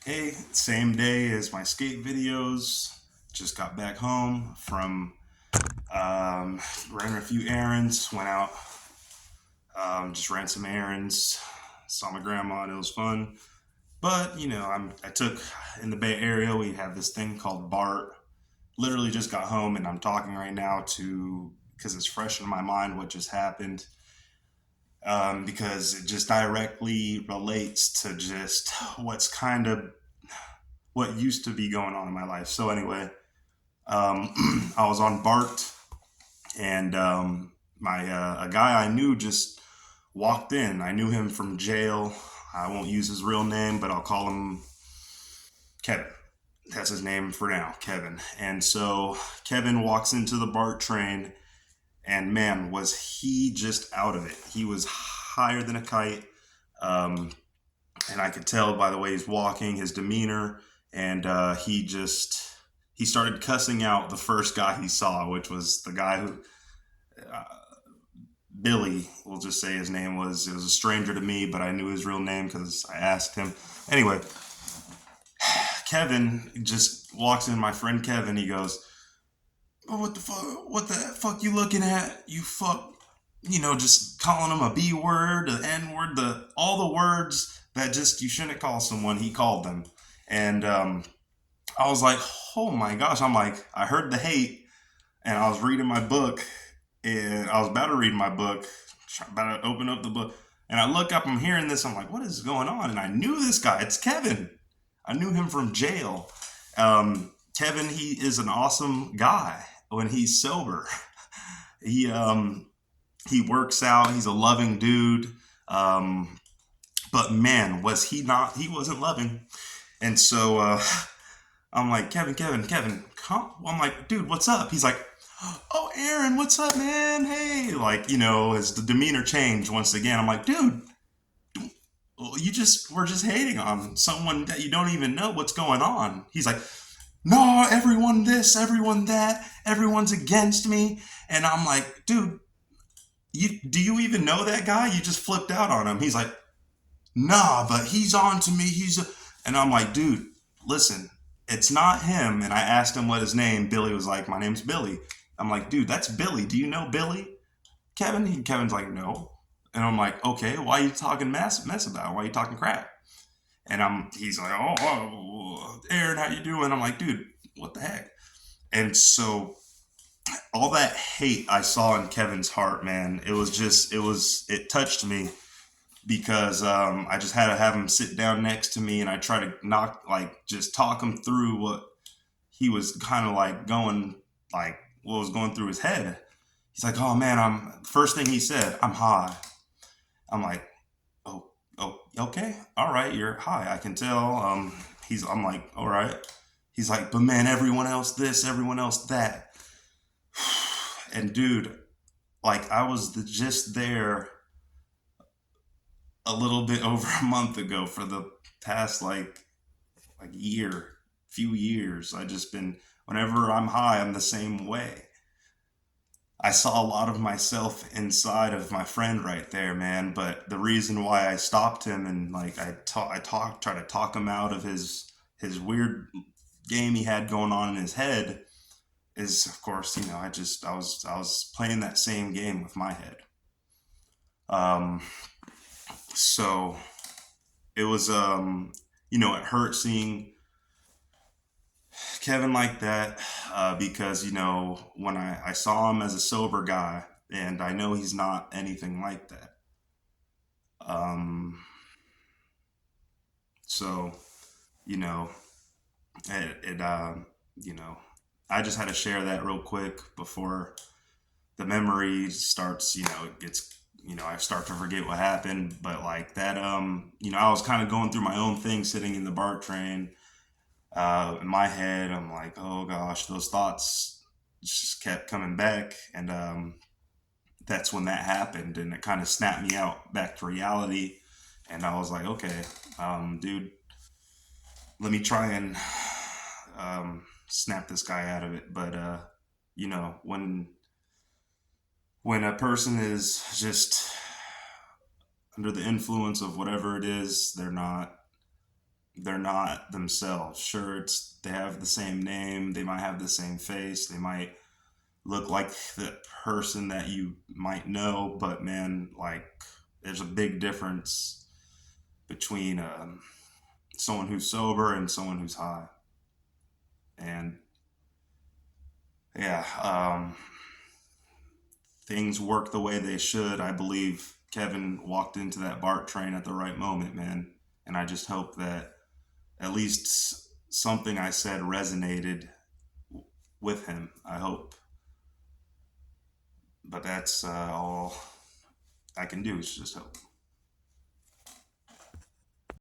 Hey, same day as my skate videos. Just got back home from ran a few errands. Went out, just ran some errands. Saw my grandma and it was fun. But I took in the Bay Area. We have this thing called BART. Literally just got home and I'm talking right now to because it's fresh in my mind what just happened. Because it just directly relates to just what's kind of what used to be going on in my life. So anyway, I was on BART, and my a guy I knew just walked in. I knew him from jail. I won't use his real name, but I'll call him Kevin. That's his name for now, Kevin. And so Kevin walks into the BART train, and man, was he just out of it. He was higher than a kite. Um, and I could tell by the way he's walking, his demeanor, and he started cussing out the first guy he saw, which was the guy who uh, Billy. We'll just say his name was. It was a stranger to me, but I knew his real name because I asked him. Anyway, Kevin just walks in. My friend Kevin. He goes, "Oh, what the fuck? What the fuck you looking at? You fuck." Just calling him a B word, the N word, the all the words that just you shouldn't call someone. He called them, and I was like, oh my gosh. I'm like, I heard the hate, and I was reading my book, and I was about to read my book, about to open up the book, and I look up, I'm hearing this, I'm like, what is going on? And I knew this guy. It's Kevin. I knew him from jail. Kevin, he is an awesome guy when he's sober. He he works out. He's a loving dude. Um, but man, was he not? He wasn't loving. And so I'm like, Kevin, come. I'm like, dude, what's up? He's like, oh, Aaron, what's up, man? Hey, like, his demeanor changed once again. I'm like, dude, we're just hating on someone that you don't even know what's going on. He's like, no, everyone this, everyone that, everyone's against me. And I'm like, dude, do you even know that guy? You just flipped out on him. He's like, nah, but he's on to me. And I'm like, dude, listen, it's not him. And I asked him what his name. Billy was like, my name's Billy. I'm like, dude, that's Billy. Do you know Billy? Kevin's like, no. And I'm like, okay, why are you talking mess about it? Why are you talking crap? And he's like, Aaron, how you doing? I'm like, dude, what the heck? And so all that hate I saw in Kevin's heart, man, it touched me because I just had to have him sit down next to me and I try to just talk him through what he was kind of like what was going through his head. He's like, oh man, first thing he said, I'm high. I'm like, oh, okay, all right, you're high. I can tell. I'm like, all right. He's like, but man, everyone else this, everyone else that. And dude, like I was just there a little bit over a month ago for the past few years. I just been whenever I'm high, I'm the same way. I saw a lot of myself inside of my friend right there, man. But the reason why I stopped him and like try to talk him out of his weird game he had going on in his head is, of course, I was playing that same game with my head. Um, so it was it hurt seeing Kevin like that because when I saw him as a sober guy, and I know he's not anything like that. Um, so you know it you know I just had to share that real quick before the memory starts. It gets. I start to forget what happened, but like that, I was kind of going through my own thing sitting in the BART train, in my head. I'm like, oh gosh, those thoughts just kept coming back, and that's when that happened, and it kind of snapped me out back to reality. And I was like, okay, dude, let me try and snap this guy out of it. But you know, when a person is just under the influence of whatever it is, they're not they're not themselves. Sure, it's they have the same name, they might have the same face, they might look like the person that you might know, but man, like there's a big difference between someone who's sober and someone who's high. And yeah, things work the way they should. I believe Kevin walked into that BART train at the right moment, man. And I just hope that at least something I said resonated with him. I hope. But that's all I can do is just hope.